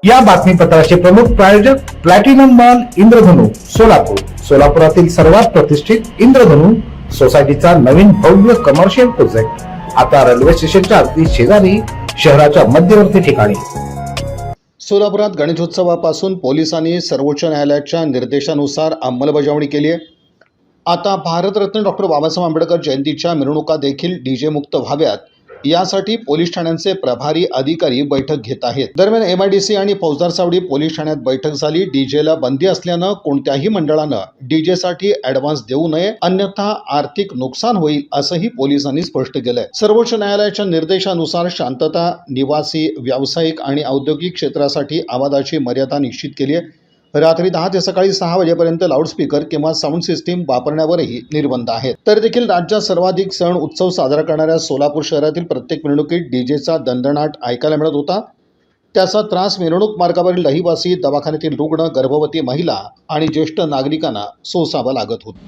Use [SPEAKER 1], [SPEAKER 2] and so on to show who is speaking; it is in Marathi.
[SPEAKER 1] या बातमीपत्राचे प्रमुख प्रायोजक प्लॅटिनम मॉल इंद्रधनु सोलापूर. सोलापुरातील सर्वात प्रतिष्ठित इंद्रधनु सोसायटीचा नवीन भव्य कमर्शियल प्रोजेक्ट आता रेल्वे स्टेशनच्या अगदी शेजारी शहराच्या मध्यवर्ती ठिकाणी.
[SPEAKER 2] सोलापुरात गणेशोत्सवापासून पोलिसांनी सर्वोच्च न्यायालयाच्या निर्देशानुसार अंमलबजावणी केली आहे. आता भारतरत्न डॉक्टर बाबासाहेब आंबेडकर जयंतीच्या मिरवणुका देखील डीजे मुक्त व्हाव्यात यासाठी पोलीस ठाण्यांचे प्रभारी अधिकारी बैठक घेत आहेत. दरम्यान MIDC आणि फौजदार सावडी पोलीस ठाण्यात बैठक झाली. डीजेला बंदी असल्यानं कोणत्याही मंडळानं डीजेसाठी ॲडव्हान्स देऊ नये, अन्यथा आर्थिक नुकसान होईल असंही पोलिसांनी स्पष्ट केलंय. सर्वोच्च न्यायालयाच्या निर्देशानुसार शांतता, निवासी, व्यावसायिक आणि औद्योगिक क्षेत्रासाठी आवाजाची मर्यादा निश्चित केली आहे. रात्री 10 ते सकाळी 6 वाजेपर्यंत लाऊडस्पीकर किंवा साऊंड सिस्टीम वापरण्यावरही निर्बंध आहेत. तर देखील राज्यात सर्वाधिक सण उत्सव साजरा करणाऱ्या सोलापूर शहरातील प्रत्येक मिरवणुकीत डीजेचा दणदणाट ऐकायला मिळत होता. त्याचा त्रास मिरवणूक मार्गावरील रहिवासी, दवाखान्यातील रुग्ण, गर्भवती महिला आणि ज्येष्ठ नागरिकांना सोसावा लागत होता.